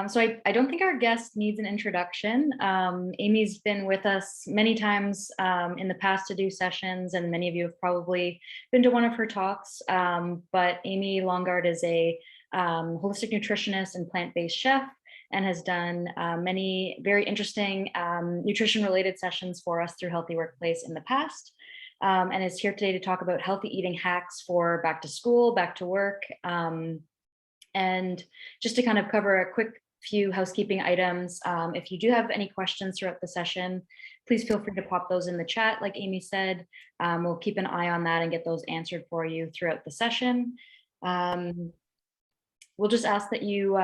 So I don't think our guest needs an introduction. Amy's been with us many times in the past to do sessions, and many of you have probably been to one of her talks. But Amy Longard is a holistic nutritionist and plant-based chef, and has done many very interesting nutrition-related sessions for us through Healthy Workplace in the past. And is here today to talk about healthy eating hacks for back to school, back to work. And just to kind of cover a quick few housekeeping items, if you do have any questions throughout the session, please feel free to pop those in the chat, like Amy said. We'll keep an eye on that and get those answered for you throughout the session. We'll just ask that you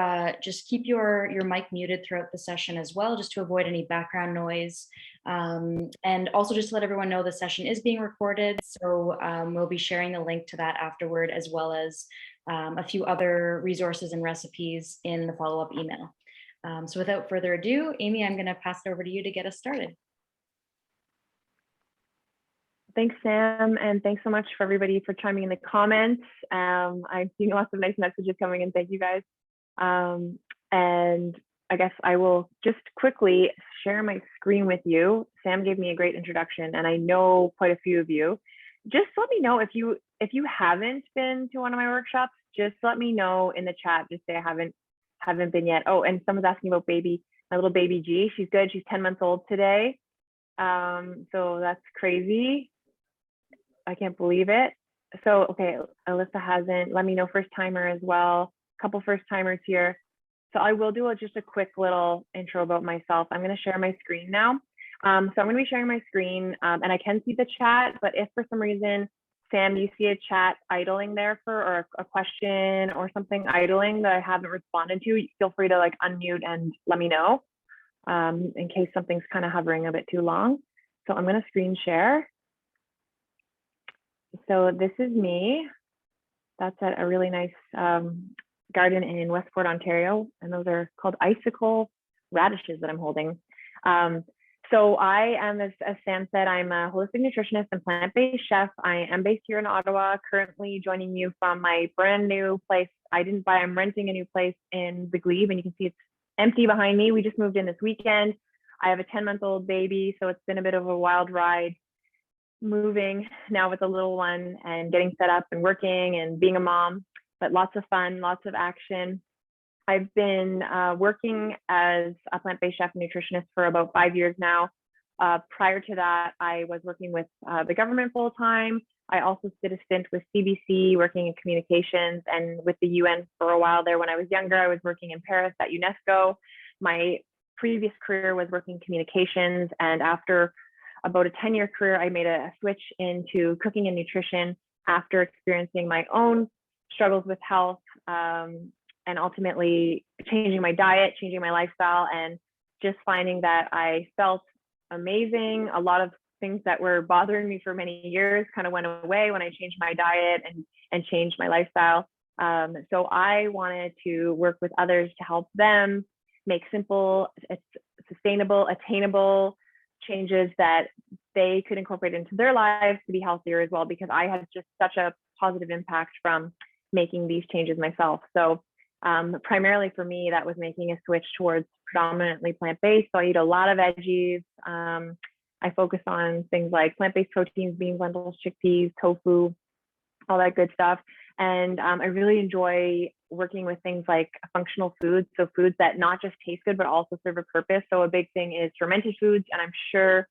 just keep your mic muted throughout the session as well, just to avoid any background noise. And also just to let everyone know the session is being recorded. So we'll be sharing the link to that afterward, as well as a few other resources and recipes in the follow-up email. So without further ado, Amy, I'm going to pass it over to you to get us started. Thanks, Sam, and thanks so much for everybody for chiming in the comments. I'm seeing lots of nice messages coming in. Thank you guys. And I guess I will just quickly share my screen with you. Sam gave me a great introduction, and I know quite a few of you. Just let me know if you haven't been to one of my workshops. Just let me know in the chat. Just say I haven't been yet. Oh, and someone's asking about my little baby G. She's good. She's 10 months old today. So that's crazy. I can't believe it. So, okay, Alyssa hasn't. Let me know, first timer as well. A couple first timers here. So I will do just a quick little intro about myself. I'm going to share my screen now. So I'm going to be sharing my screen, and I can see the chat, but if for some reason, Sam, you see a chat idling there or a question or something idling that I haven't responded to, feel free to like unmute and let me know in case something's kind of hovering a bit too long. So I'm going to screen share. So this is me. That's at a really nice garden in Westport, Ontario. And those are called icicle radishes that I'm holding. So I am, as Sam said, I'm a holistic nutritionist and plant-based chef. I am based here in Ottawa, currently joining you from my brand new place. I didn't buy, I'm renting a new place in the Glebe, and you can see it's empty behind me. We just moved in this weekend. I have a 10-month-old baby, so it's been a bit of a wild ride moving now with a little one and getting set up and working and being a mom, but lots of fun, lots of action. I've been working as a plant-based chef and nutritionist for about 5 years now. Prior to that, I was working with the government full-time. I also did a stint with CBC, working in communications, and with the UN for a while there. When I was younger, I was working in Paris at UNESCO. My previous career was working communications, and after about a 10-year career, I made a switch into cooking and nutrition after experiencing my own struggles with health, and ultimately changing my diet, changing my lifestyle, and just finding that I felt amazing. A lot of things that were bothering me for many years kind of went away when I changed my diet and changed my lifestyle. So I wanted to work with others to help them make simple, sustainable, attainable changes that they could incorporate into their lives to be healthier as well, because I had just such a positive impact from making these changes myself. So primarily for me, that was making a switch towards predominantly plant-based. So I eat a lot of veggies. I focus on things like plant-based proteins, beans, lentils, chickpeas, tofu, all that good stuff. And I really enjoy working with things like functional foods. So foods that not just taste good, but also serve a purpose. So a big thing is fermented foods. And I'm sure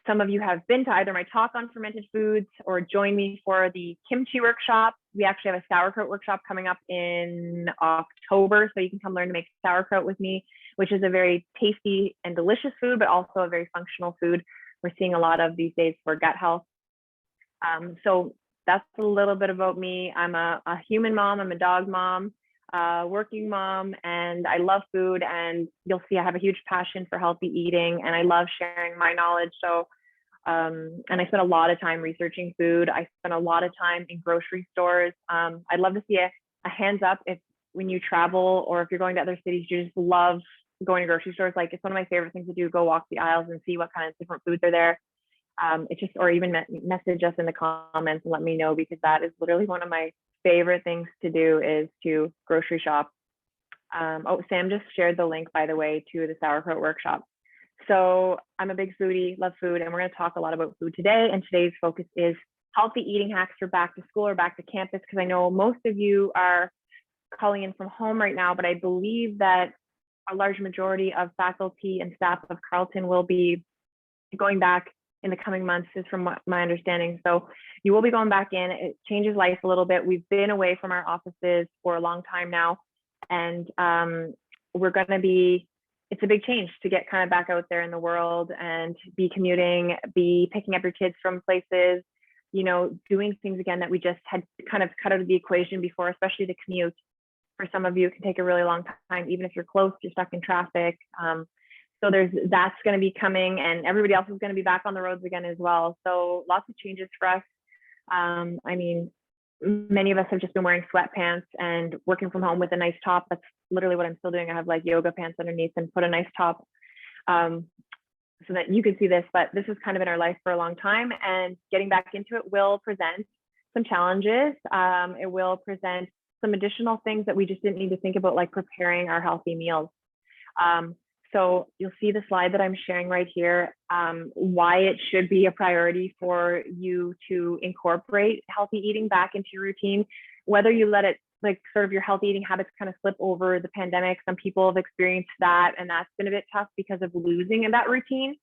some of you have been to either my talk on fermented foods or join me for the kimchi workshop. We actually have a sauerkraut workshop coming up in October. So you can come learn to make sauerkraut with me, which is a very tasty and delicious food, but also a very functional food we're seeing a lot of these days for gut health. So that's a little bit about me. I'm a human mom, I'm a dog mom, working mom, and I love food. And you'll see I have a huge passion for healthy eating, and I love sharing my knowledge. So, and I spend a lot of time researching food. I spend a lot of time in grocery stores. I'd love to see a hands up if when you travel or if you're going to other cities, you just love going to grocery stores. Like, it's one of my favorite things to do, go walk the aisles and see what kind of different foods are there. It's just, or even message us in the comments and let me know, because that is literally one of my favorite things to do, is to grocery shop. Oh, Sam just shared the link, by the way, to the sauerkraut workshop. So I'm a big foodie, love food, and we're going to talk a lot about food today. And today's focus is healthy eating hacks for back to school or back to campus, because I know most of you are calling in from home right now, but I believe that a large majority of faculty and staff of Carleton will be going back in the coming months, is from what my understanding. So you will be going back in. It changes life a little bit. We've been away from our offices for a long time now, and we're going to be, it's a big change to get kind of back out there in the world and be commuting, be picking up your kids from places, you know, doing things again that we just had kind of cut out of the equation before, especially the commute. For some of you, it can take a really long time. Even if you're close, you're stuck in traffic. So that's going to be coming, and everybody else is going to be back on the roads again as well. So lots of changes for us. I mean, many of us have just been wearing sweatpants and working from home with a nice top. That's literally what I'm still doing. I have like yoga pants underneath and put a nice top so that you can see this, but this has kind of been our life for a long time, and getting back into it will present some challenges. It will present some additional things that we just didn't need to think about, like preparing our healthy meals. So you'll see the slide that I'm sharing right here, why it should be a priority for you to incorporate healthy eating back into your routine, whether you let it, like sort of your healthy eating habits kind of slip over the pandemic. Some people have experienced that, and that's been a bit tough because of losing in that routine.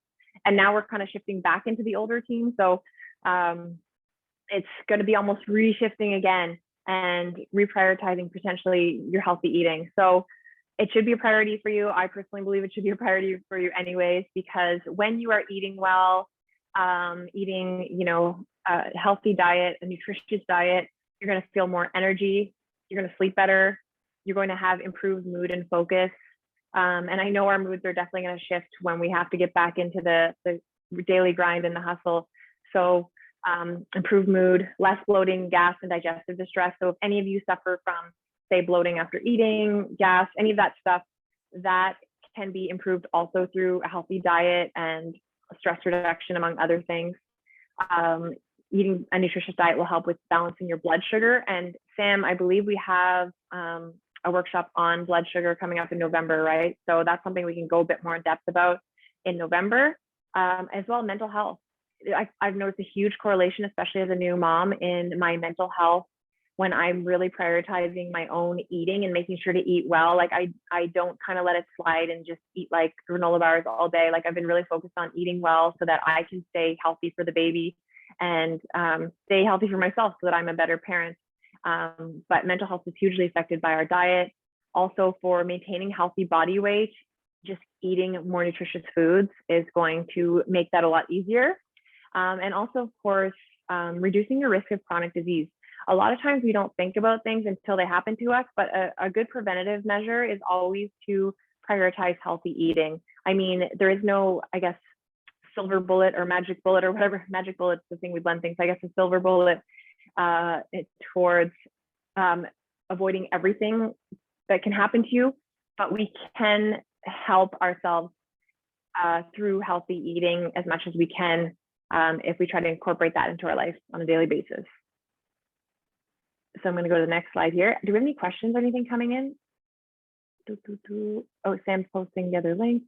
And now we're kind of shifting back into the old routine. So it's going to be almost reshifting again and reprioritizing potentially your healthy eating. So it should be a priority for you. I personally believe it should be a priority for you anyways, because when you are eating well, eating, you know, a healthy diet, a nutritious diet, you're going to feel more energy, you're going to sleep better, you're going to have improved mood and focus. And I know our moods are definitely going to shift when we have to get back into the daily grind and the hustle. So improved mood, less bloating, gas, and digestive distress. So if any of you suffer from, say, bloating after eating, gas, any of that stuff, that can be improved also through a healthy diet and stress reduction, among other things. Eating a nutritious diet will help with balancing your blood sugar. And Sam, I believe we have a workshop on blood sugar coming up in November, right? So that's something we can go a bit more in depth about in November. As well, mental health. I've noticed a huge correlation, especially as a new mom, in my mental health when I'm really prioritizing my own eating and making sure to eat well. Like I don't kind of let it slide and just eat like granola bars all day. Like I've been really focused on eating well so that I can stay healthy for the baby and stay healthy for myself so that I'm a better parent. But mental health is hugely affected by our diet. Also, for maintaining healthy body weight, just eating more nutritious foods is going to make that a lot easier. And also, of course, reducing your risk of chronic disease. A lot of times we don't think about things until they happen to us, but a good preventative measure is always to prioritize healthy eating. I mean, there is no, I guess, silver bullet or magic bullet or whatever. Magic bullet's the thing we blend things. I guess a silver bullet towards avoiding everything that can happen to you, but we can help ourselves through healthy eating as much as we can if we try to incorporate that into our life on a daily basis. So I'm going to go to the next slide here. Do we have any questions or anything coming in? Oh, Sam's posting the other link.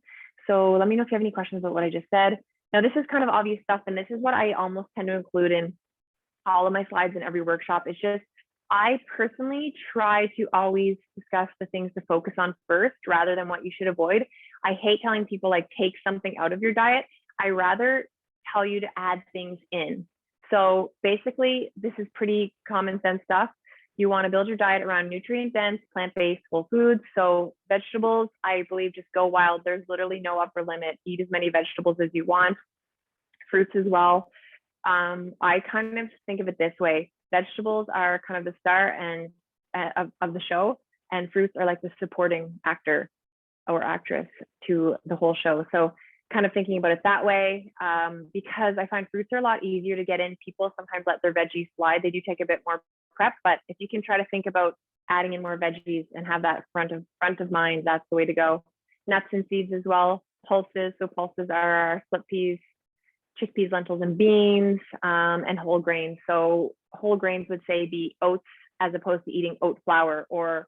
So let me know if you have any questions about what I just said. Now, this is kind of obvious stuff, and this is what I almost tend to include in all of my slides in every workshop. It's just, I personally try to always discuss the things to focus on first rather than what you should avoid. I hate telling people like take something out of your diet. I rather tell you to add things in. So basically, this is pretty common sense stuff. You want to build your diet around nutrient-dense, plant-based whole foods. So vegetables, I believe, just go wild. There's literally no upper limit. Eat as many vegetables as you want. Fruits as well. I kind of think of it this way. Vegetables are kind of the star and of the show, and fruits are like the supporting actor or actress to the whole show. So kind of thinking about it that way, because I find fruits are a lot easier to get in. People sometimes let their veggies slide. They do take a bit more prep, but if you can try to think about adding in more veggies and have that front of mind, that's the way to go. Nuts and seeds as well. Pulses. So pulses are our split peas, chickpeas, lentils, and beans, and whole grains. So whole grains would say be oats as opposed to eating oat flour, or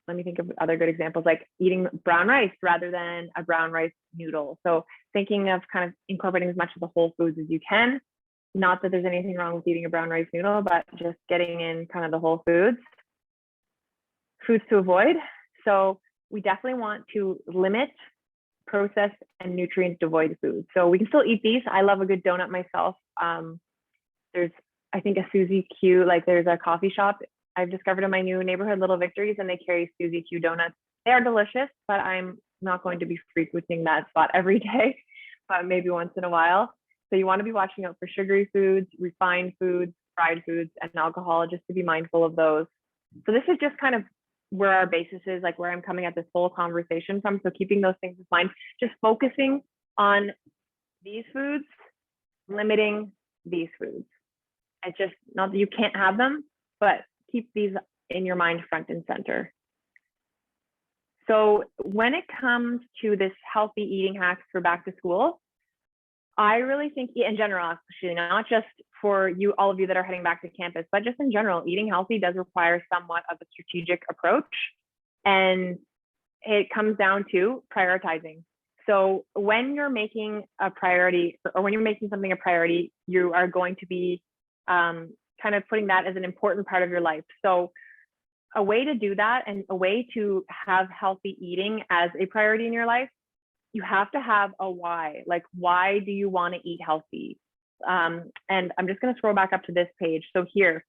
let me think of other good examples, like eating brown rice rather than a brown rice noodle. So thinking of kind of incorporating as much of the whole foods as you can. Not that there's anything wrong with eating a brown rice noodle, but just getting in kind of the whole foods. Foods to avoid. So we definitely want to limit processed and nutrient devoid foods. So we can still eat these. I love a good donut myself. There's, I think, a Susie Q, like there's a coffee shop I've discovered in my new neighborhood, Little Victories, and they carry Susie Q donuts. They are delicious, but I'm not going to be frequenting that spot every day, but maybe once in a while. So you want to be watching out for sugary foods, refined foods, fried foods, and alcohol, just to be mindful of those. So this is just kind of where our basis is, like where I'm coming at this whole conversation from. So keeping those things in mind, just focusing on these foods, limiting these foods. It's just not that you can't have them, but keep these in your mind front and center. So when it comes to this healthy eating hacks for back to school, I really think in general, actually, not just for you, all of you that are heading back to campus, but just in general, eating healthy does require somewhat of a strategic approach. And it comes down to prioritizing. So when you're making a priority, or when you're making something a priority, you are going to be kind of putting that as an important part of your life. So a way to do that, and a way to have healthy eating as a priority in your life, you have to have a why. Like, why do you want to eat healthy? And I'm just going to scroll back up to this page. So here,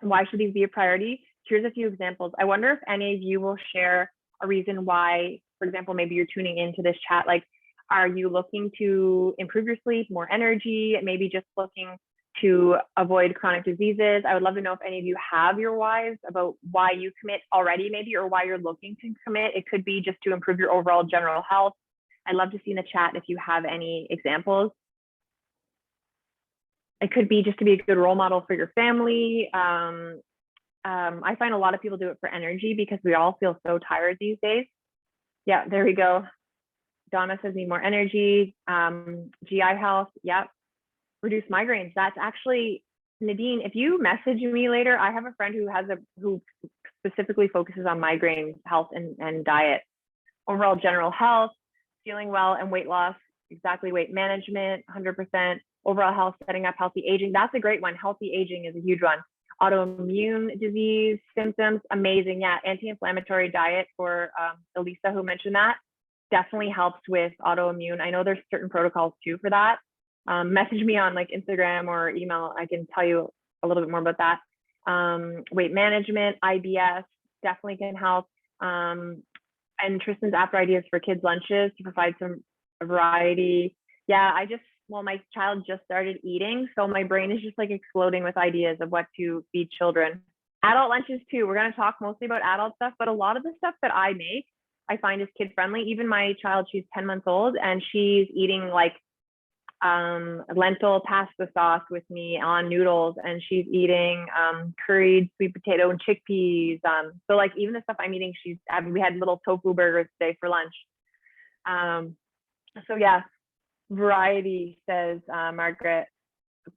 why should these be a priority? Here's a few examples. I wonder if any of you will share a reason why, for example, maybe you're tuning into this chat. Like, are you looking to improve your sleep, more energy, maybe just looking to avoid chronic diseases? I would love to know if any of you have your whys about why you commit already, maybe, or why you're looking to commit. It could be just to improve your overall general health. I'd love to see in the chat if you have any examples. It could be just to be a good role model for your family. I find a lot of people do it for energy because we all feel so tired these days. Yeah, there we go. Donna says need more energy. GI health, yep. Reduce migraines. That's actually, Nadine, if you message me later, I have a friend who specifically focuses on migraine health and diet. Overall general health, feeling well, and weight loss, exactly, weight management, 100%. Overall health, setting up healthy aging. That's a great one. Healthy aging is a huge one. Autoimmune disease symptoms, amazing. Yeah, anti-inflammatory diet for Elisa, who mentioned that, definitely helps with autoimmune. I know there's certain protocols too for that. Message me on like Instagram or email. I can tell you a little bit more about that. Weight management, IBS, definitely can help. And Tristan's after ideas for kids' lunches to provide some variety. Yeah, well, my child just started eating, so my brain is just like exploding with ideas of what to feed children. Adult lunches too. We're going to talk mostly about adult stuff, but a lot of the stuff that I make, I find is kid friendly. Even my child, she's 10 months old, and she's eating like lentil pasta sauce with me on noodles, and she's eating curried sweet potato and chickpeas. So like even the stuff I'm eating, we had little tofu burgers today for lunch. So yeah, variety, says Margaret.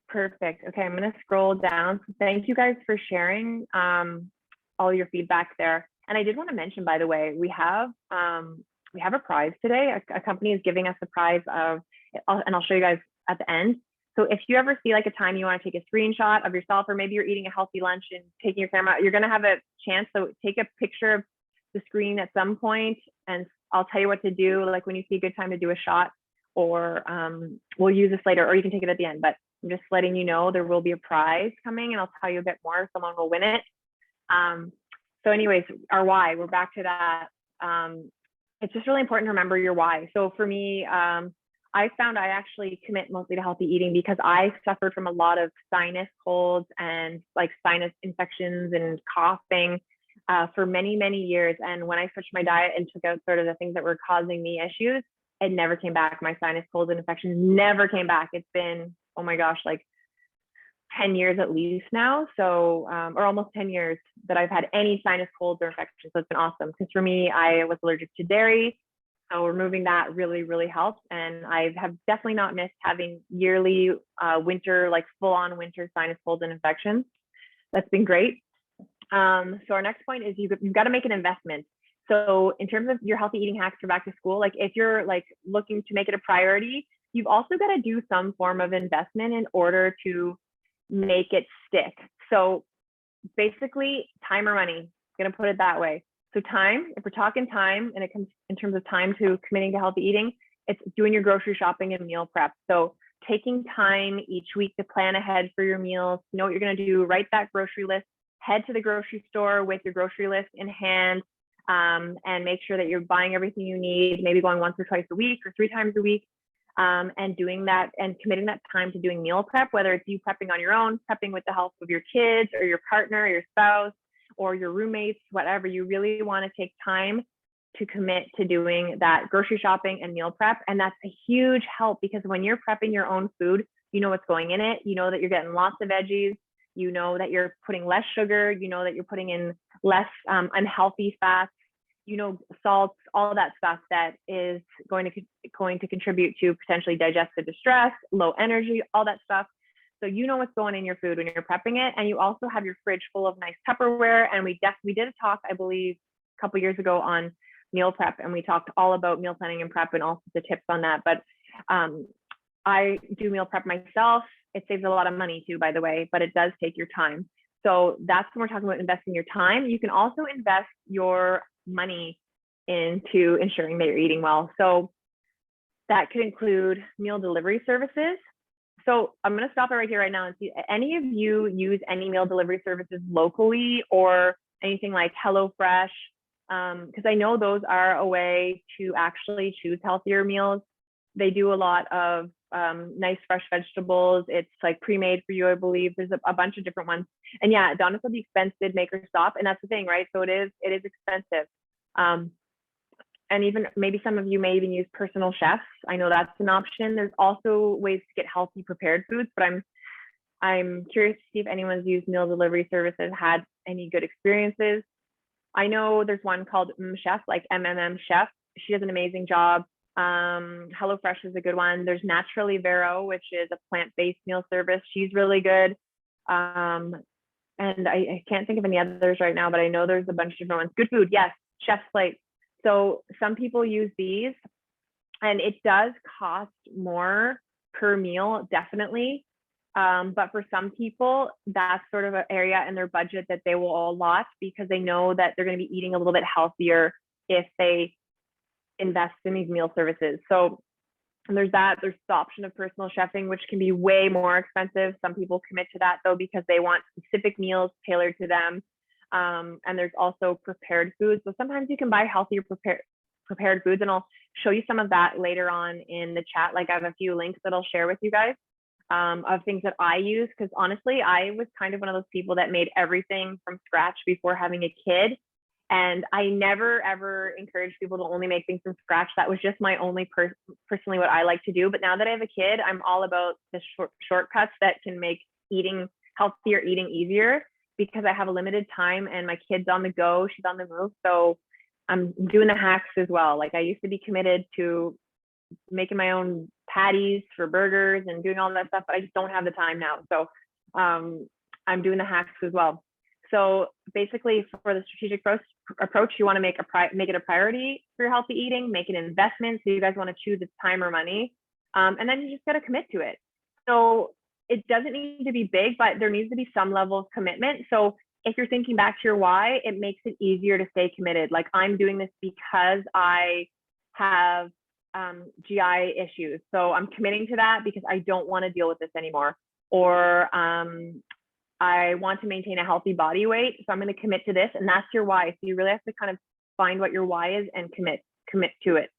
Perfect. Okay, I'm gonna scroll down. Thank you guys for sharing all your feedback there. And I did want to mention, by the way, we have a prize today. A company is giving us a prize of, and I'll show you guys at the end. So if you ever see like a time you want to take a screenshot of yourself, or maybe you're eating a healthy lunch and taking your camera out, you're going to have a chance. So take a picture of the screen at some point, and I'll tell you what to do, like when you see a good time to do a shot, or we'll use this later, or you can take it at the end. But I'm just letting you know there will be a prize coming, and I'll tell you a bit more. Someone will win it. So anyways, our why, we're back to that. It's just really important to remember your why. So for me, I found I actually commit mostly to healthy eating because I suffered from a lot of sinus colds and like sinus infections and coughing for many, many years. And when I switched my diet and took out sort of the things that were causing me issues, it never came back. My sinus colds and infections never came back. It's been, oh my gosh, like 10 years at least now. So, or almost 10 years that I've had any sinus colds or infections. So it's been awesome. Because for me, I was allergic to dairy. So removing that really, really helps. And I have definitely not missed having yearly winter, like full on winter sinus colds and infections. That's been great. So our next point is you've got to make an investment. So in terms of your healthy eating hacks for back to school, like if you're like looking to make it a priority, you've also got to do some form of investment in order to make it stick. So basically time or money, I'm going to put it that way. So time, if we're talking time and it comes in terms of time to committing to healthy eating, it's doing your grocery shopping and meal prep. So taking time each week to plan ahead for your meals, know what you're going to do, write that grocery list, head to the grocery store with your grocery list in hand, and make sure that you're buying everything you need, maybe going once or twice a week or 3 times a week, and doing that and committing that time to doing meal prep, whether it's you prepping on your own, prepping with the help of your kids or your partner or your spouse or your roommates, whatever. You really want to take time to commit to doing that grocery shopping and meal prep. And that's a huge help because when you're prepping your own food, you know what's going in it. You know that you're getting lots of veggies. You know that you're putting less sugar. You know that you're putting in less unhealthy fats, you know, salts, all that stuff that is going to contribute to potentially digestive distress, low energy, all that stuff. So you know what's going in your food when you're prepping it. And you also have your fridge full of nice Tupperware. And we did a talk, I believe, a couple years ago on meal prep, and we talked all about meal planning and prep and all sorts of tips on that. But I do meal prep myself. It saves a lot of money too, by the way, but it does take your time. So that's when we're talking about investing your time. You can also invest your money into ensuring that you're eating well. So that could include meal delivery services. So I'm going to stop it right here right now and see, any of you use any meal delivery services locally or anything like HelloFresh? Because I know those are a way to actually choose healthier meals. They do a lot of nice fresh vegetables. It's like pre-made for you, I believe. There's a bunch of different ones. And yeah, Donna said the expense did make her stop. And that's the thing, right? So it is expensive. And even maybe some of you may even use personal chefs. I know that's an option. There's also ways to get healthy prepared foods, but I'm curious to see if anyone's used meal delivery services, had any good experiences. I know there's one called Chef, like MMM Chef. She does an amazing job. HelloFresh is a good one. There's Naturally Vero, which is a plant-based meal service. She's really good. And I can't think of any others right now, but I know there's a bunch of different ones. Good Food, yes, Chef's Plate. So some people use these, and it does cost more per meal, definitely. But for some people, that's sort of an area in their budget that they will allot because they know that they're going to be eating a little bit healthier if they invest in these meal services. So there's that. There's the option of personal chefing, which can be way more expensive. Some people commit to that though because they want specific meals tailored to them. And there's also prepared foods. So sometimes you can buy healthier prepared foods, and I'll show you some of that later on in the chat. Like I have a few links that I'll share with you guys of things that I use, because honestly, I was kind of one of those people that made everything from scratch before having a kid. And I never, ever encourage people to only make things from scratch. That was just my only personally what I like to do. But now that I have a kid, I'm all about the shortcuts that can make eating healthier, eating easier, because I have a limited time and my kid's on the go, she's on the move. So I'm doing the hacks as well. Like I used to be committed to making my own patties for burgers and doing all that stuff, but I just don't have the time now. So I'm doing the hacks as well. So basically for the strategic approach, you want to make it a priority for your healthy eating, make an investment. So you guys want to choose it's time or money. And then you just got to commit to it. So it doesn't need to be big, but there needs to be some level of commitment. So if you're thinking back to your why, it makes it easier to stay committed. Like I'm doing this because I have GI issues. So I'm committing to that because I don't want to deal with this anymore. Or I want to maintain a healthy body weight. So I'm going to commit to this. And that's your why. So you really have to kind of find what your why is and commit to it.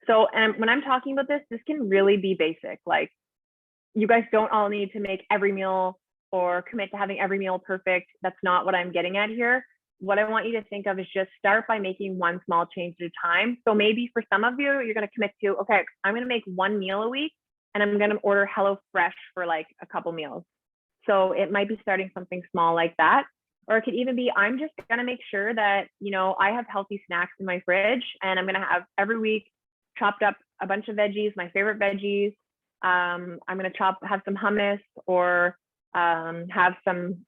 So, and when I'm talking about this can really be basic. Like you guys don't all need to make every meal or commit to having every meal perfect. That's not what I'm getting at here. What I want you to think of is just start by making one small change at a time. So maybe for some of you, you're going to commit to, okay, I'm going to make one meal a week and I'm going to order HelloFresh for like a couple meals. So it might be starting something small like that. Or it could even be, I'm just going to make sure that, you know, I have healthy snacks in my fridge and I'm going to have every week chopped up a bunch of veggies, my favorite veggies. I'm going to have some hummus or have some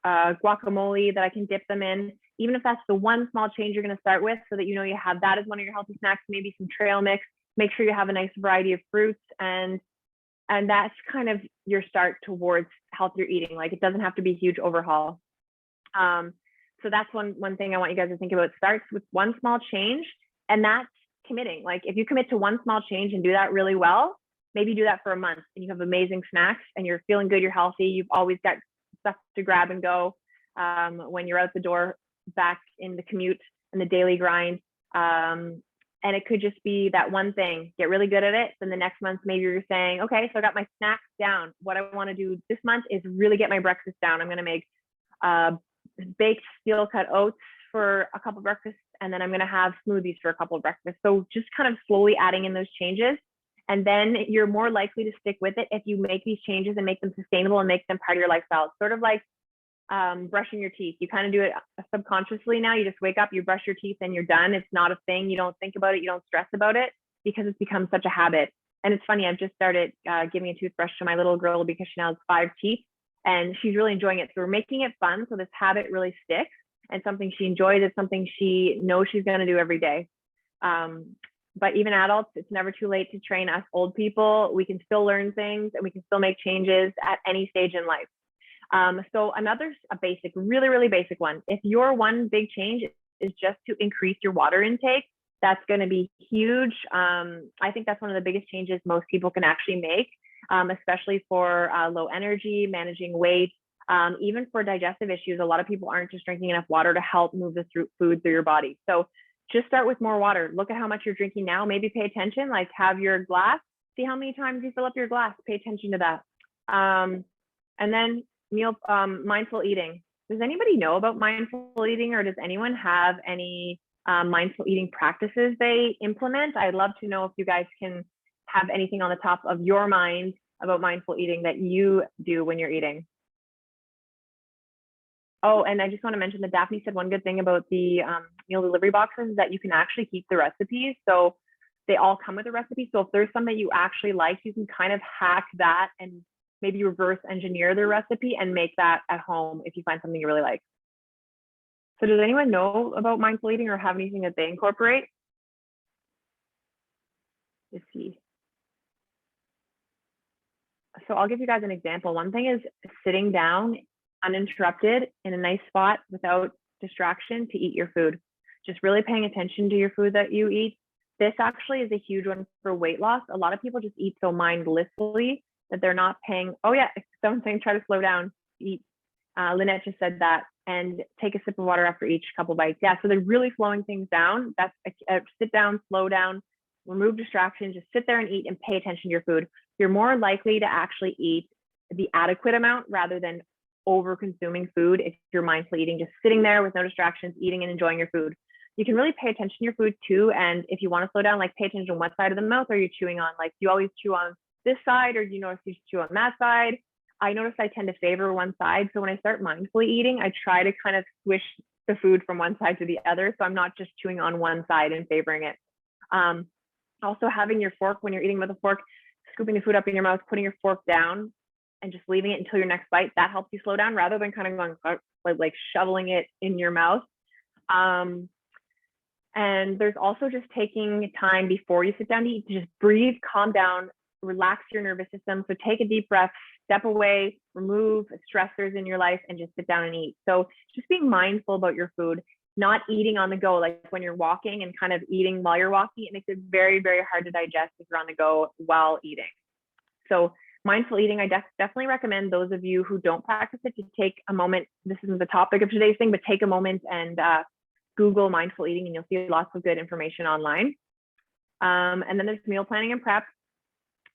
guacamole that I can dip them in, even if that's the one small change you're going to start with, so that you know you have that as one of your healthy snacks, maybe some trail mix. Make sure you have a nice variety of fruits, and that's kind of your start towards healthier eating. Like, it doesn't have to be a huge overhaul. So that's one thing I want you guys to think about. It starts with one small change, and that's committing. Like, if you commit to one small change and do that really well, maybe do that for a month and you have amazing snacks and you're feeling good, you're healthy, you've always got stuff to grab and go when you're out the door, back in the commute and the daily grind. And it could just be that one thing, get really good at it. Then the next month, maybe you're saying, okay, so I got my snacks down. What I want to do this month is really get my breakfast down. I'm going to make baked steel cut oats for a couple of breakfasts, and then I'm going to have smoothies for a couple of breakfasts. So just kind of slowly adding in those changes. And then you're more likely to stick with it if you make these changes and make them sustainable and make them part of your lifestyle. It's sort of like brushing your teeth. You kind of do it subconsciously now. You just wake up, you brush your teeth, and you're done. It's not a thing. You don't think about it. You don't stress about it, because it's become such a habit. And it's funny, I've just started giving a toothbrush to my little girl because she now has 5 teeth, and she's really enjoying it. So we're making it fun, so this habit really sticks, and something she enjoys. It's something she knows she's going to do every day. But even adults, it's never too late to train us old people. We can still learn things, and we can still make changes at any stage in life. So a basic, really, really basic one. If your one big change is just to increase your water intake, that's going to be huge. I think that's one of the biggest changes most people can actually make, especially for low energy, managing weight, even for digestive issues. A lot of people aren't just drinking enough water to help move the food through your body. So just start with more water. Look at how much you're drinking now. Maybe pay attention, like have your glass, see how many times you fill up your glass, pay attention to that. And then mindful eating. Does anybody know about mindful eating, or does anyone have any mindful eating practices they implement? I'd love to know if you guys can have anything on the top of your mind about mindful eating that you do when you're eating. Oh, and I just want to mention that Daphne said one good thing about the meal delivery boxes is that you can actually keep the recipes. So they all come with a recipe. So if there's some that you actually like, you can kind of hack that and maybe reverse engineer the recipe and make that at home if you find something you really like. So does anyone know about mindful eating or have anything that they incorporate? Let's see. So I'll give you guys an example. One thing is sitting down uninterrupted in a nice spot without distraction to eat your food. Just really paying attention to your food that you eat. This actually is a huge one for weight loss. A lot of people just eat so mindlessly that they're not paying. Oh yeah, someone's saying try to slow down, eat. Lynette just said that, and take a sip of water after each couple bites. Yeah, so they're really slowing things down. That's sit down, slow down, remove distractions, just sit there and eat and pay attention to your food. You're more likely to actually eat the adequate amount rather than over consuming food if you're mindful eating, just sitting there with no distractions, eating and enjoying your food. You can really pay attention to your food too. And if you want to slow down, like pay attention to what side of the mouth are you chewing on? Like, do you always chew on this side, or do you notice you chew on that side? I notice I tend to favor one side. So when I start mindfully eating, I try to kind of swish the food from one side to the other. So I'm not just chewing on one side and favoring it. Also having your fork when you're eating with a fork, scooping the food up in your mouth, putting your fork down and just leaving it until your next bite, that helps you slow down rather than kind of going like shoveling it in your mouth. And there's also just taking time before you sit down to eat to just breathe, calm down, relax your nervous system. So take a deep breath, step away, remove stressors in your life, and just sit down and eat. So just being mindful about your food, not eating on the go. Like when you're walking and kind of eating while you're walking, it makes it very, very hard to digest if you're on the go while eating. So mindful eating, I definitely recommend those of you who don't practice it to take a moment. This isn't the topic of today's thing, but take a moment and Google mindful eating, and you'll see lots of good information online. And then there's meal planning and prep,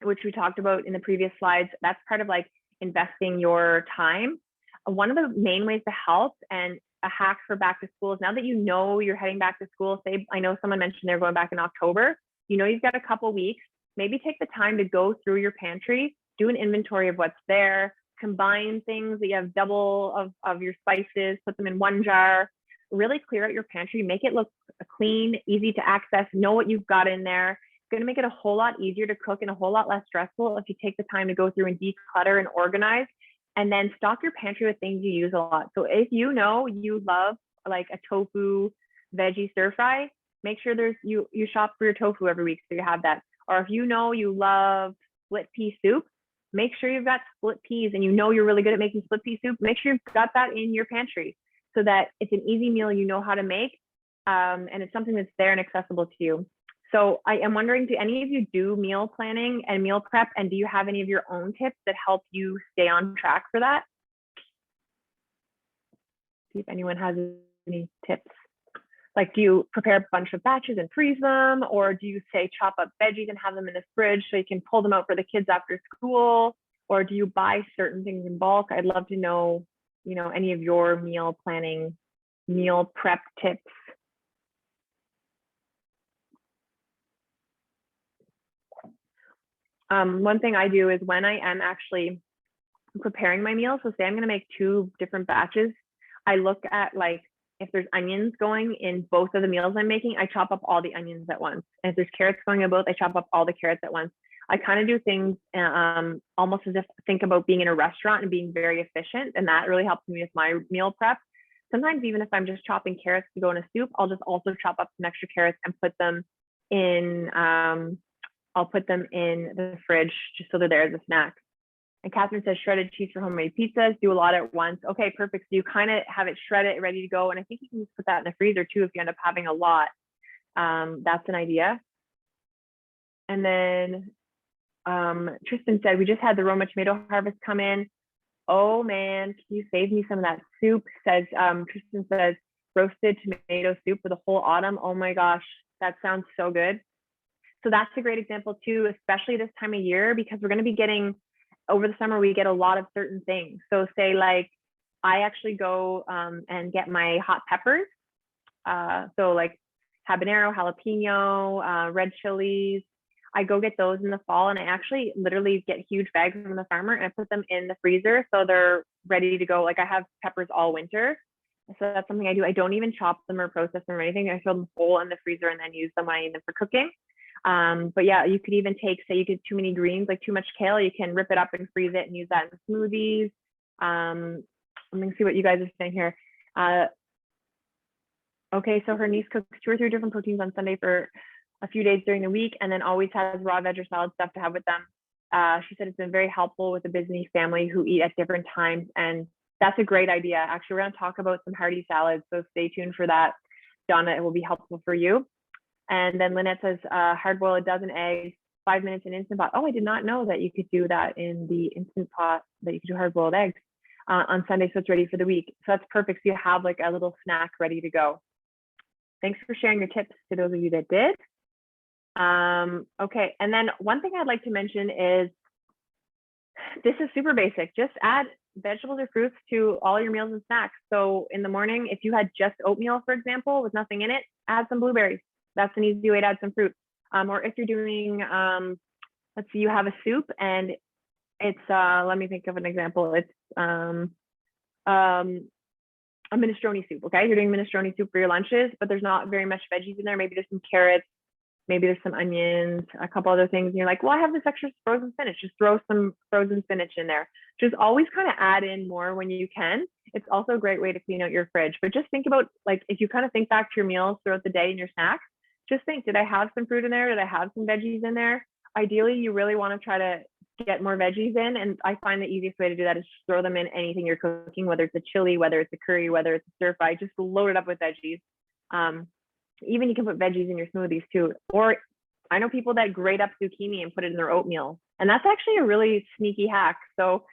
which we talked about in the previous slides. That's part of like investing your time. One of the main ways to help, and a hack for back to school, is now that you know you're heading back to school, say, I know someone mentioned they're going back in October, you know, you've got a couple weeks, maybe take the time to go through your pantry, do an inventory of what's there, combine things that you have double of your spices, put them in one jar, really clear out your pantry, make it look clean, easy to access, know what you've got in there. It's going to make it a whole lot easier to cook and a whole lot less stressful if you take the time to go through and declutter and organize. And then stock your pantry with things you use a lot. So if you know you love like a tofu veggie stir fry, make sure you shop for your tofu every week so you have that. Or if you know you love split pea soup, make sure you've got split peas, and you know you're really good at making split pea soup, make sure you've got that in your pantry so that it's an easy meal you know how to make, and it's something that's there and accessible to you. So I am wondering, do any of you do meal planning and meal prep, and do you have any of your own tips that help you stay on track for that? See if anyone has any tips. Like, do you prepare a bunch of batches and freeze them? Or do you say chop up veggies and have them in the fridge so you can pull them out for the kids after school? Or do you buy certain things in bulk? I'd love to know, any of your meal planning, meal prep tips. One thing I do is when I am actually preparing my meals, so say I'm going to make 2 different batches, I look at like if there's onions going in both of the meals I'm making, I chop up all the onions at once. And if there's carrots going in both, I chop up all the carrots at once. I kind of do things almost as if think about being in a restaurant and being very efficient, and that really helps me with my meal prep. Sometimes even if I'm just chopping carrots to go in a soup, I'll just also chop up some extra carrots and put them in. I'll put them in the fridge just so they're there as a snack. And Catherine says shredded cheese for homemade pizzas, do a lot at once. Okay, perfect. So you kind of have it shredded, ready to go. And I think you can just put that in the freezer too if you end up having a lot. That's an idea. And then Tristan said, we just had the Roma tomato harvest come in. Oh man, can you save me some of that soup? Tristan says, roasted tomato soup for the whole autumn. Oh my gosh, that sounds so good. So that's a great example too, especially this time of year, because we're going to be getting, over the summer, we get a lot of certain things. So say like, I actually go and get my hot peppers. So like habanero, jalapeno, red chilies. I go get those in the fall, and I actually literally get huge bags from the farmer and I put them in the freezer so they're ready to go. Like I have peppers all winter. So that's something I do. I don't even chop them or process them or anything. I throw them whole in the freezer and then use them when I need them for cooking. But yeah, you could even take, say you get too many greens, like too much kale, you can rip it up and freeze it and use that in smoothies. Let me see what you guys are saying here. Okay, so her niece cooks 2 or 3 different proteins on Sunday for a few days during the week, and then always has raw veg or salad stuff to have with them. She said it's been very helpful with the busy family who eat at different times, and that's a great idea. Actually, we're going to talk about some hearty salads, so stay tuned for that. Donna, it will be helpful for you. And then Lynette says, hard boil a dozen eggs, 5 minutes in Instant Pot. Oh, I did not know that you could do that in the Instant Pot, that you could do hard boiled eggs on Sunday, so it's ready for the week. So that's perfect. So you have like a little snack ready to go. Thanks for sharing your tips to those of you that did. Okay, and then one thing I'd like to mention is, this is super basic. Just add vegetables or fruits to all your meals and snacks. So in the morning, if you had just oatmeal, for example, with nothing in it, add some blueberries. That's an easy way to add some fruit. Or if you're doing, let's see, you have a soup and it's, let me think of an example. It's a minestrone soup, okay? You're doing minestrone soup for your lunches, but there's not very much veggies in there. Maybe there's some carrots, maybe there's some onions, a couple other things. And you're like, well, I have this extra frozen spinach. Just throw some frozen spinach in there. Just always kind of add in more when you can. It's also a great way to clean out your fridge. But just think about, like, if you kind of think back to your meals throughout the day and your snacks, just think, did I have some fruit in there? Did I have some veggies in there? Ideally, you really want to try to get more veggies in. And I find the easiest way to do that is just throw them in anything you're cooking, whether it's a chili, whether it's a curry, whether it's a stir fry, just load it up with veggies. Even you can put veggies in your smoothies too. Or I know people that grate up zucchini and put it in their oatmeal. And that's actually a really sneaky hack. So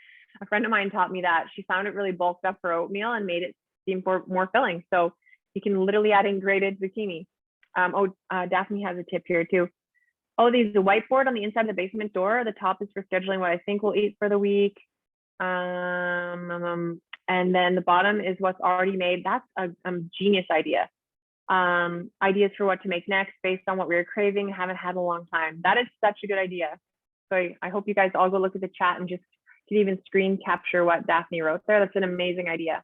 a friend of mine taught me that. She found it really bulked up her oatmeal and made it seem more filling. So you can literally add in grated zucchini. Daphne has a tip here too. Oh, there's a whiteboard on the inside of the basement door. The top is for scheduling what I think we'll eat for the week. And then the bottom is what's already made. That's a genius idea. Ideas for what to make next based on what we were craving, haven't had in a long time. That is such a good idea. So I hope you guys all go look at the chat and just can even screen capture what Daphne wrote there. That's an amazing idea.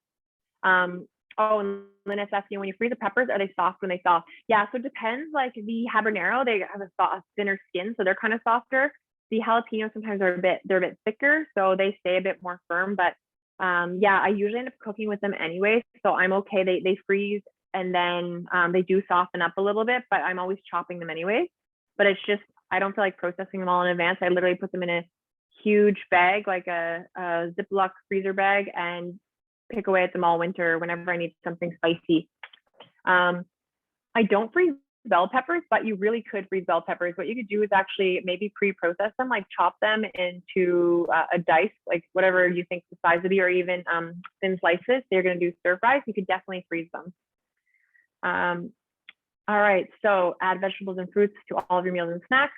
Oh, and Lynette's asking, when you freeze the peppers, are they soft when they thaw? Yeah, so it depends. Like the habanero, they have a thinner skin, so they're kind of softer. The jalapenos sometimes are they're a bit thicker, so they stay a bit more firm. But Yeah, I usually end up cooking with them anyway, so I'm okay. They freeze and then they do soften up a little bit, but I'm always chopping them anyway. But it's just, I don't feel like processing them all in advance. I literally put them in a huge bag, like a Ziploc freezer bag, and pick away at them all winter whenever I need something spicy. I don't freeze bell peppers, but you really could freeze bell peppers. What you could do is actually maybe pre-process them, like chop them into a dice, like whatever you think the size would be, or even thin slices. So you're going to do stir fries. You could definitely freeze them. All right, so add vegetables and fruits to all of your meals and snacks.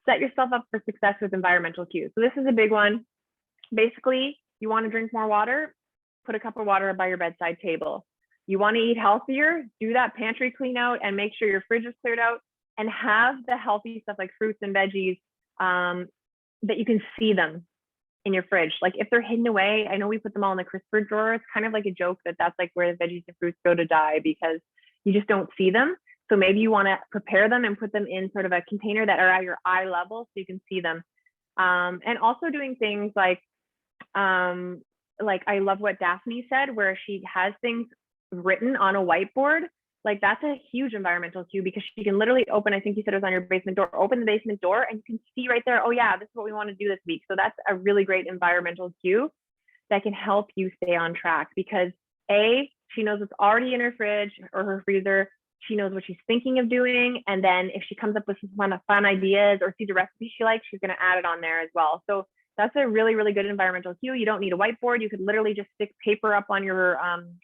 Set yourself up for success with environmental cues. So this is a big one. Basically, you want to drink more water, put a cup of water by your bedside table. You want to eat healthier, do that pantry clean out and make sure your fridge is cleared out, and have the healthy stuff like fruits and veggies that you can see them in your fridge. Like if they're hidden away, I know we put them all in the crisper drawer. It's kind of like a joke that that's like where the veggies and fruits go to die because you just don't see them. So maybe you want to prepare them and put them in sort of a container that are at your eye level so you can see them. And also doing things like I love what Daphne said, where she has things written on a whiteboard. Like that's a huge environmental cue because she can literally open, I think you said it was on your basement door, open the basement door and you can see right there, oh yeah, this is what we want to do this week. So that's a really great environmental cue that can help you stay on track because she knows what's already in her fridge or her freezer. She knows what she's thinking of doing. And then if she comes up with some fun ideas or sees a recipe she likes, she's going to add it on there as well. So that's a really, really good environmental cue. You don't need a whiteboard. You could literally just stick paper up on your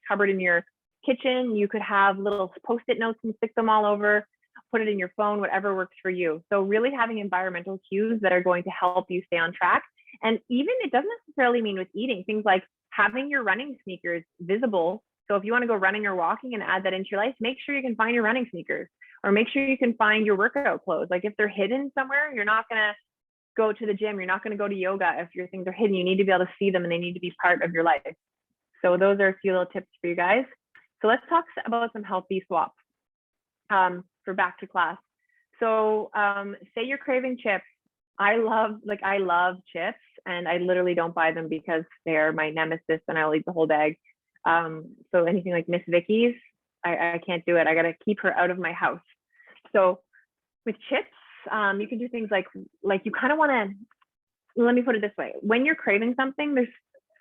cupboard in your kitchen. You could have little Post-it notes and stick them all over, put it in your phone, whatever works for you. So really having environmental cues that are going to help you stay on track. And even it doesn't necessarily mean with eating, things like having your running sneakers visible. So if you want to go running or walking and add that into your life, make sure you can find your running sneakers or make sure you can find your workout clothes. Like if they're hidden somewhere, you're not going to go to the gym. You're not going to go to yoga if your things are hidden. You need to be able to see them and they need to be part of your life. So those are a few little tips for you guys. So let's talk about some healthy swaps for back to class. So say you're craving chips. I love chips and I literally don't buy them because they're my nemesis and I'll eat the whole bag. So anything like Miss Vicky's, I can't do it. I got to keep her out of my house. So with chips, you can do things like you kind of want to, let me put it this way. When you're craving something,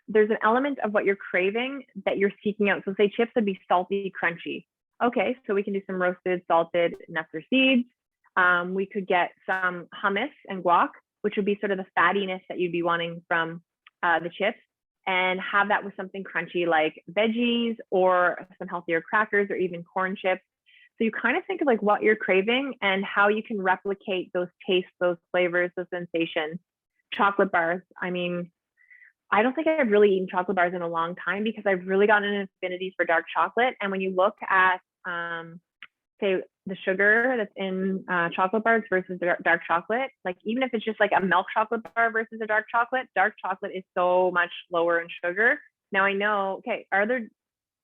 there's an element of what you're craving that you're seeking out. So say chips would be salty, crunchy. Okay, so we can do some roasted, salted nuts or seeds. We could get some hummus and guac, which would be sort of the fattiness that you'd be wanting from the chips, and have that with something crunchy like veggies or some healthier crackers or even corn chips. So you kind of think of like what you're craving and how you can replicate those tastes, those flavors, those sensations. Chocolate bars. I mean, I don't think I've really eaten chocolate bars in a long time because I've really gotten an affinity for dark chocolate. And when you look at, say, the sugar that's in chocolate bars versus dark chocolate, like even if it's just like a milk chocolate bar versus a dark chocolate is so much lower in sugar. Now I know, okay, are there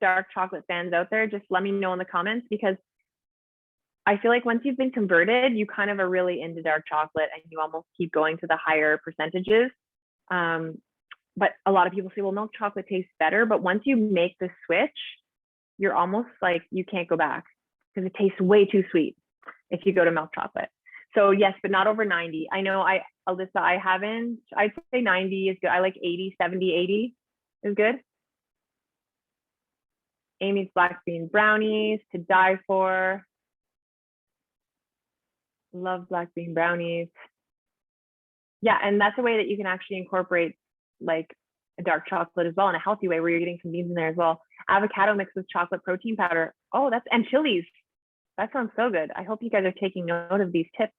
dark chocolate fans out there? Just let me know in the comments because I feel like once you've been converted, you kind of are really into dark chocolate and you almost keep going to the higher percentages. But a lot of people say, well, milk chocolate tastes better. But once you make the switch, you're almost like you can't go back because it tastes way too sweet if you go to milk chocolate. So yes, but not over 90. I know Alyssa, I'd say 90 is good. I like 80, 70, 80 is good. Amy's black bean brownies to die for. Love black bean brownies. Yeah, and that's a way that you can actually incorporate like a dark chocolate as well in a healthy way where you're getting some beans in there as well. Avocado mixed with chocolate protein powder. Oh, and chilies. That sounds so good. I hope you guys are taking note of these tips.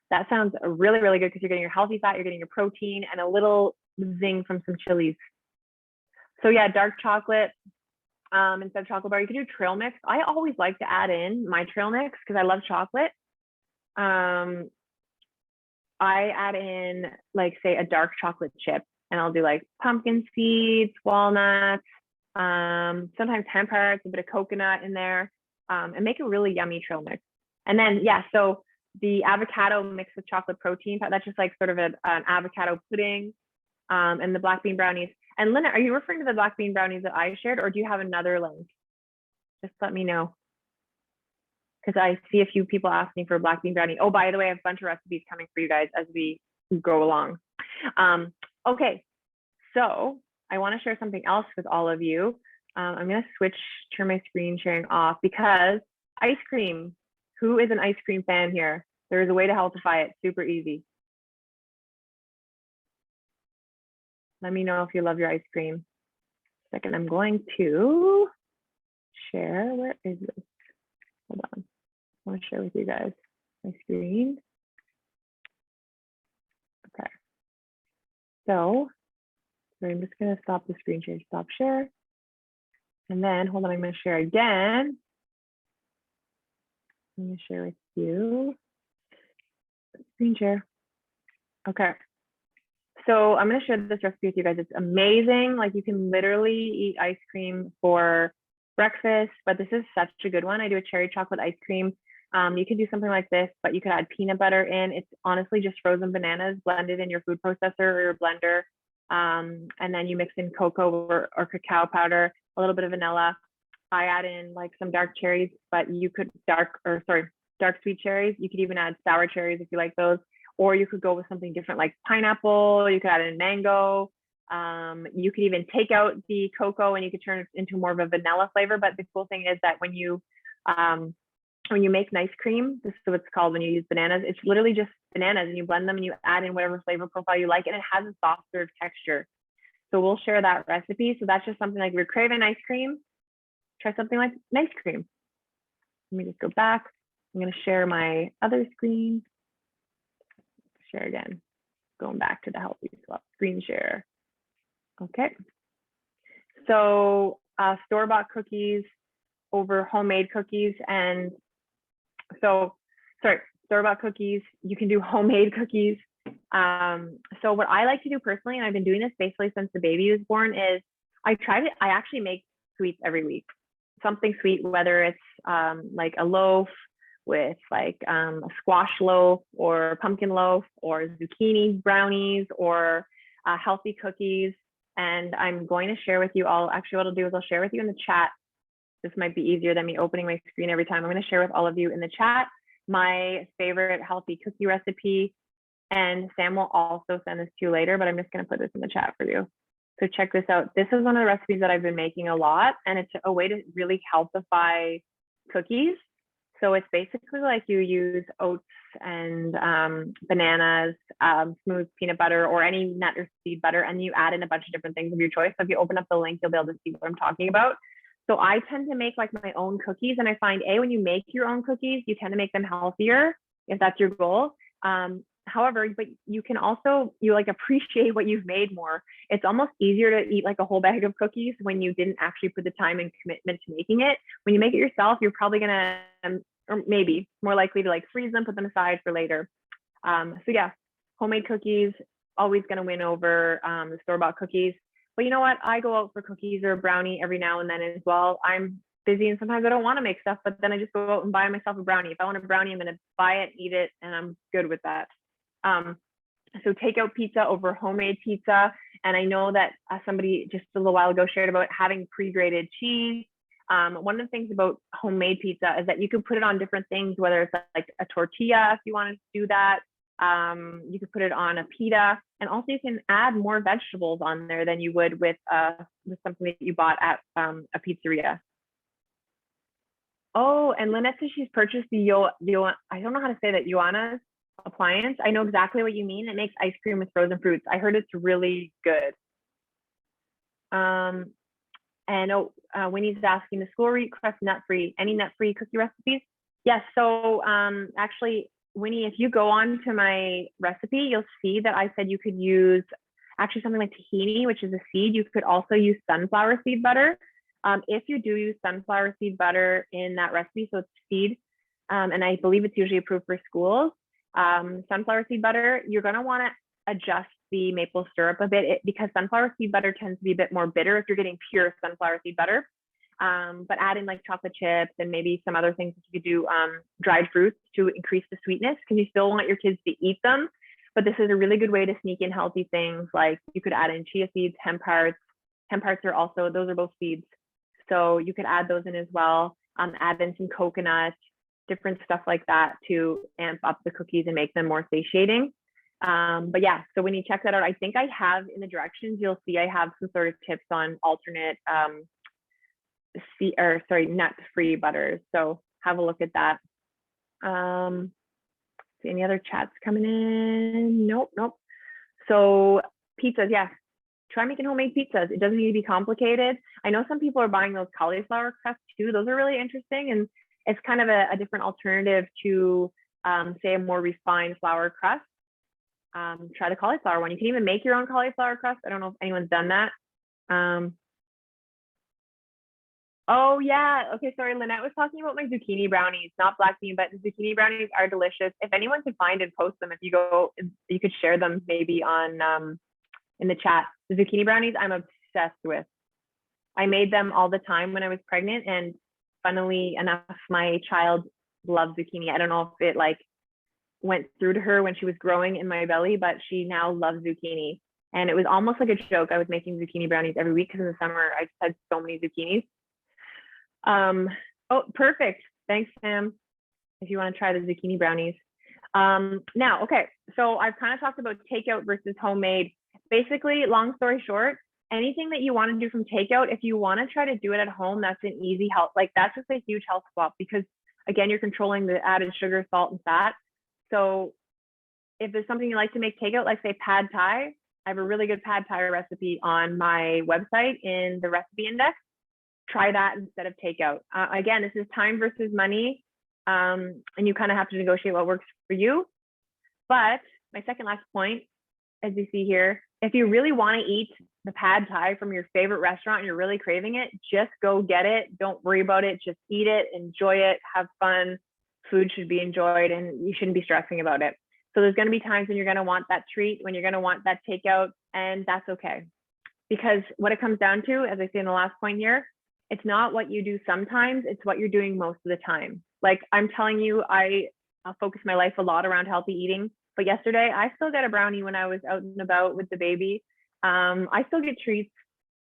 That sounds really, really good because you're getting your healthy fat, you're getting your protein, and a little zing from some chilies. So yeah, dark chocolate instead of chocolate bar. You can do trail mix. I always like to add in my trail mix because I love chocolate. I add in like say a dark chocolate chip and I'll do like pumpkin seeds, walnuts, sometimes hemp hearts, a bit of coconut in there, and make a really yummy trail mix. And then, yeah, so the avocado mixed with chocolate protein, that's just like sort of an avocado pudding, and the black bean brownies. And Lynette, are you referring to the black bean brownies that I shared, or do you have another link? Just let me know. Because I see a few people asking for a black bean brownie. Oh, by the way, I have a bunch of recipes coming for you guys as we go along. Okay, so I want to share something else with all of you. I'm going to turn my screen sharing off because ice cream. Who is an ice cream fan here? There is a way to healthify it, super easy. Let me know if you love your ice cream. Second, I'm going to share. Where is this? Hold on. I want to share with you guys my screen. Okay. So I'm just going to stop the screen share, stop share. And then, hold on, I'm going to share again. I'm going to share with you. Screen share. Okay. So I'm going to share this recipe with you guys. It's amazing. Like, you can literally eat ice cream for breakfast, but this is such a good one. I do a cherry chocolate ice cream. You could do something like this, but you could add peanut butter in. It's honestly just frozen bananas blended in your food processor or your blender. And then you mix in cocoa or cacao powder, a little bit of vanilla. I add in like some dark cherries, but you could dark sweet cherries. You could even add sour cherries if you like those, or you could go with something different like pineapple. You could add in mango. You could even take out the cocoa and you could turn it into more of a vanilla flavor. But the cool thing is that when you make nice cream, this is what it's called when you use bananas, it's literally just bananas and you blend them and you add in whatever flavor profile you like, and it has a soft serve texture. So we'll share that recipe. So that's just something like, if you're craving ice cream, try something like nice cream. Let me just go back. I'm going to share my other screen. Share again. Going back to the healthy swap screen share. Okay. So store-bought cookies over homemade cookies. And so, store-bought cookies, you can do homemade cookies. So what I like to do personally, and I've been doing this basically since the baby was born, is I actually make sweets every week. Something sweet, whether it's like a loaf with like a squash loaf or pumpkin loaf or zucchini brownies or healthy cookies. And I'm going to share with you all, actually what I'll do is I'll share with you in the chat. This might be easier than me opening my screen every time. I'm going to share with all of you in the chat my favorite healthy cookie recipe. And Sam will also send this to you later, but I'm just going to put this in the chat for you. So check this out. This is one of the recipes that I've been making a lot, and it's a way to really healthify cookies. So it's basically like you use oats and bananas, smooth peanut butter, or any nut or seed butter, and you add in a bunch of different things of your choice. So if you open up the link, you'll be able to see what I'm talking about. So I tend to make like my own cookies, and I find when you make your own cookies, you tend to make them healthier if that's your goal. However, but you can also, you like appreciate what you've made more. It's almost easier to eat like a whole bag of cookies when you didn't actually put the time and commitment to making it. When you make it yourself, you're probably gonna, or maybe more likely to like freeze them, put them aside for later. So yeah, homemade cookies, always gonna win over the store-bought cookies. But you know what? I go out for cookies or a brownie every now and then as well. I'm busy and sometimes I don't want to make stuff, but then I just go out and buy myself a brownie. If I want a brownie, I'm gonna buy it, eat it, and I'm good with that. So takeout pizza over homemade pizza. And I know that somebody just a little while ago shared about having pre-grated cheese. One of the things about homemade pizza is that you can put it on different things, whether it's like a tortilla, if you want to do that. You could put it on a pita, and also you can add more vegetables on there than you would with something that you bought at a pizzeria. Oh, and Lynette says she's purchased the I don't know how to say that, Ioana's appliance. I know exactly what you mean. It makes ice cream with frozen fruits. I heard it's really good. And Winnie's asking, the school request nut-free, any nut-free cookie recipes? Yes, so actually, Winnie, if you go on to my recipe, you'll see that I said you could use actually something like tahini, which is a seed. You could also use sunflower seed butter. If you do use sunflower seed butter in that recipe, so it's seed, and I believe it's usually approved for schools, sunflower seed butter, you're going to want to adjust the maple syrup a bit because sunflower seed butter tends to be a bit more bitter if you're getting pure sunflower seed butter. But add in like chocolate chips and maybe some other things that you could do, dried fruits to increase the sweetness, because you still want your kids to eat them. But this is a really good way to sneak in healthy things, like you could add in chia seeds, hemp hearts, 10 parts are also, those are both seeds. So you could add those in as well. Add in some coconut, different stuff like that to amp up the cookies and make them more satiating. But yeah, so when you check that out, I think I have in the directions, you'll see I have some sort of tips on alternate nut-free butters. So have a look at that. See any other chats coming in? Nope. So pizzas, yeah. Try making homemade pizzas. It doesn't need to be complicated. I know some people are buying those cauliflower crusts too. Those are really interesting. And it's kind of a different alternative to, say, a more refined flour crust. Try the cauliflower one. You can even make your own cauliflower crust. I don't know if anyone's done that. Oh yeah, okay, sorry, Lynette was talking about my zucchini brownies, not black bean, but the zucchini brownies are delicious. If anyone can find and post them, if you go, you could share them maybe on in the chat. The zucchini brownies I'm obsessed with. I made them all the time when I was pregnant, and funnily enough, my child loves zucchini. I don't know if it like went through to her when she was growing in my belly, but she now loves zucchini. And it was almost like a joke. I was making zucchini brownies every week because in the summer I just had so many zucchinis. Oh, perfect. Thanks, Sam. If you want to try the zucchini brownies. Now, okay, so I've kind of talked about takeout versus homemade. Basically, long story short, anything that you want to do from takeout, if you want to try to do it at home, that's an easy health, like that's just a huge health swap because again, you're controlling the added sugar, salt, and fat. So if there's something you like to make takeout, like say pad thai, I have a really good pad thai recipe on my website in the recipe index. Try that instead of takeout. Again, this is time versus money, and you kind of have to negotiate what works for you. But my second last point, as you see here, if you really want to eat the pad thai from your favorite restaurant and you're really craving it, just go get it. Don't worry about it. Just eat it, enjoy it, have fun. Food should be enjoyed and you shouldn't be stressing about it. So there's going to be times when you're going to want that treat, when you're going to want that takeout, and that's okay. Because what it comes down to, as I say in the last point here, it's not what you do sometimes, it's what you're doing most of the time. Like I'm telling you, I'll focus my life a lot around healthy eating. But yesterday, I still got a brownie when I was out and about with the baby. I still get treats,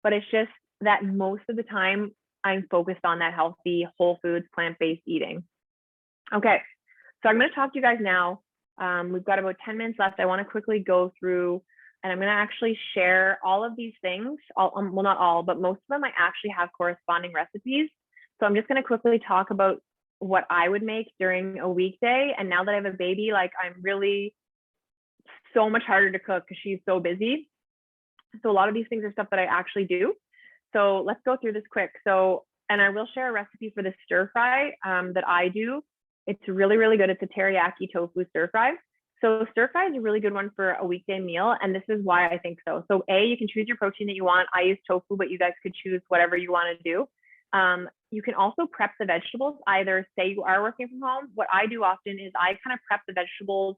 but it's just that most of the time I'm focused on that healthy, whole foods, plant-based eating. Okay, so I'm going to talk to you guys now. We've got about 10 minutes left. I want to quickly go through, and I'm going to actually share all of these things. Well, not all, but most of them I actually have corresponding recipes. So I'm just going to quickly talk about what I would make during a weekday. And now that I have a baby, like I'm really so much harder to cook because she's so busy. So a lot of these things are stuff that I actually do. So let's go through this quick. So, and I will share a recipe for the stir fry that I do. It's really, really good. It's a teriyaki tofu stir fry. So stir fry is a really good one for a weekday meal. And this is why I think so. So A, you can choose your protein that you want. I use tofu, but you guys could choose whatever you want to do. You can also prep the vegetables, either say you are working from home. What I do often is I kind of prep the vegetables,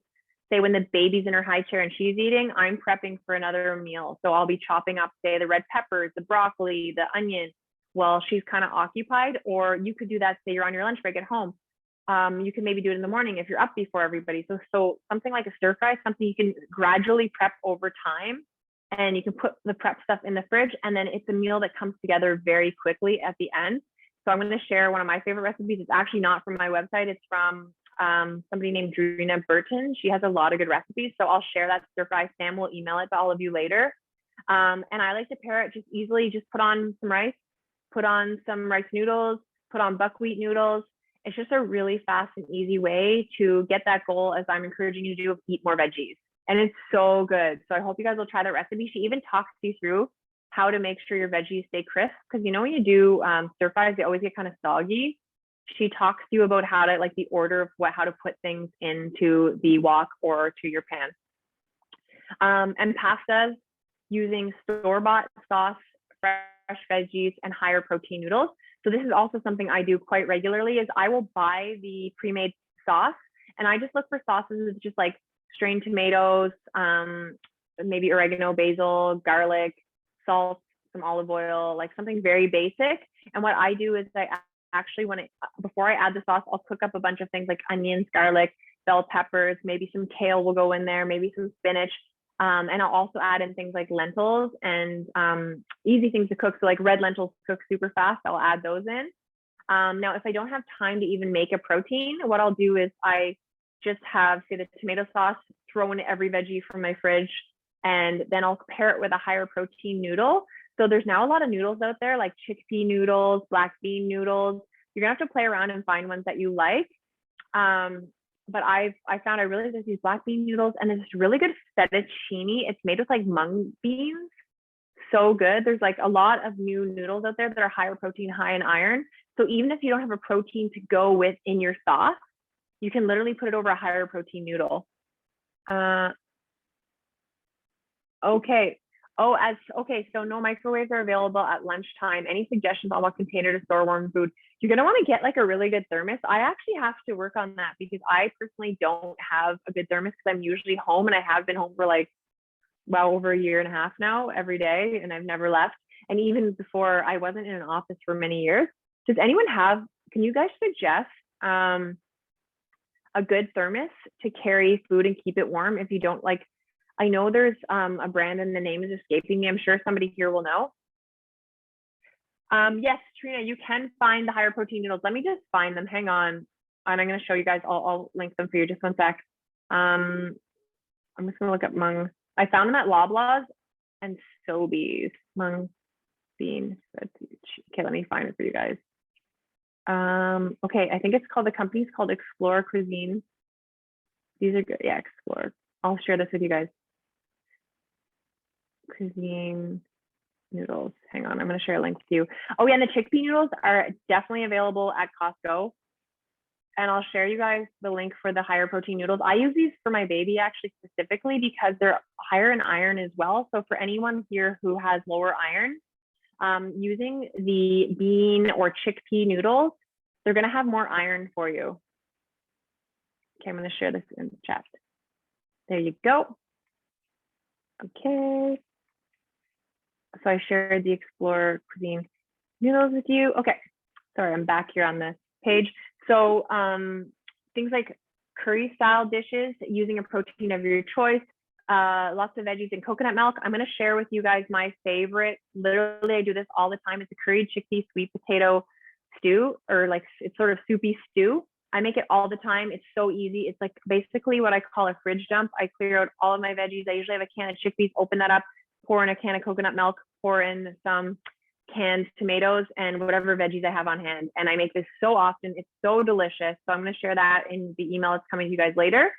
say when the baby's in her high chair and she's eating, I'm prepping for another meal. So I'll be chopping up, say, the red peppers, the broccoli, the onion while she's kind of occupied. Or you could do that, say you're on your lunch break at home. You can maybe do it in the morning if you're up before everybody. So something like a stir fry, something you can gradually prep over time, and you can put the prep stuff in the fridge, and then it's a meal that comes together very quickly at the end. So I'm going to share one of my favorite recipes. It's actually not from my website. It's from somebody named Drina Burton. She has a lot of good recipes. So I'll share that stir fry. Sam will email it to all of you later. And I like to pair it just easily. Just put on some rice, put on some rice noodles, put on buckwheat noodles. It's just a really fast and easy way to get that goal, as I'm encouraging you to do, of eat more veggies. And it's so good. So I hope you guys will try that recipe. She even talks you through how to make sure your veggies stay crisp. Because you know when you do stir fries, they always get kind of soggy. She talks to you about how to, like the order of how to put things into the wok or to your pan. And pastas, using store-bought sauce, fresh veggies, and higher protein noodles. So this is also something I do quite regularly, is I will buy the pre-made sauce, and I just look for sauces with just like strained tomatoes, maybe oregano, basil, garlic, salt, some olive oil, like something very basic. And what I do is I actually, before I add the sauce, I'll cook up a bunch of things like onions, garlic, bell peppers, maybe some kale will go in there, maybe some spinach. And I'll also add in things like lentils and easy things to cook. So like red lentils cook super fast. I'll add those in. Now, if I don't have time to even make a protein, what I'll do is I just have, say, the tomato sauce, throw in every veggie from my fridge, and then I'll pair it with a higher protein noodle. So there's now a lot of noodles out there, like chickpea noodles, black bean noodles. You're gonna have to play around and find ones that you like. But I found I really like these black bean noodles, and it's really good fettuccine. It's made with like mung beans. So good. There's like a lot of new noodles out there that are higher protein, high in iron. So even if you don't have a protein to go with in your sauce, you can literally put it over a higher protein noodle. Okay. Oh, okay. So no microwaves are available at lunchtime. Any suggestions on what container to store warm food? You're going to want to get like a really good thermos. I actually have to work on that because I personally don't have a good thermos because I'm usually home, and I have been home for like, well, over a year and a half now every day, and I've never left. And even before, I wasn't in an office for many years. Does anyone have, can you guys suggest a good thermos to carry food and keep it warm if you don't like, I know there's a brand and the name is escaping me. I'm sure somebody here will know. Yes, Trina, you can find the higher protein noodles. Let me just find them. Hang on. And I'm going to show you guys. I'll link them for you. Just one sec. I'm just going to look up mung. I found them at Loblaws and Sobeys. Mung bean. Okay, let me find it for you guys. Okay, I think it's called, the company's called Explore Cuisine. These are good. Yeah, Explore. I'll share this with you guys. Cuisine noodles. Hang on, I'm going to share a link with you. Oh yeah, and the chickpea noodles are definitely available at Costco. And I'll share you guys the link for the higher protein noodles. I use these for my baby actually specifically because they're higher in iron as well. So for anyone here who has lower iron, using the bean or chickpea noodles, they're going to have more iron for you. Okay, I'm going to share this in the chat. There you go. Okay. So I shared the Explore Cuisine noodles with you. Okay, sorry, I'm back here on this page. So things like curry style dishes using a protein of your choice, lots of veggies and coconut milk. I'm going to share with you guys my favorite. Literally, I do this all the time. It's a curried chickpea sweet potato stew, or like it's sort of soupy stew. I make it all the time. It's so easy. It's like basically what I call a fridge dump. I clear out all of my veggies. I usually have a can of chickpeas, open that up, pour in a can of coconut milk, pour in some canned tomatoes and whatever veggies I have on hand. And I make this so often. It's so delicious. So I'm going to share that in the email that's coming to you guys later.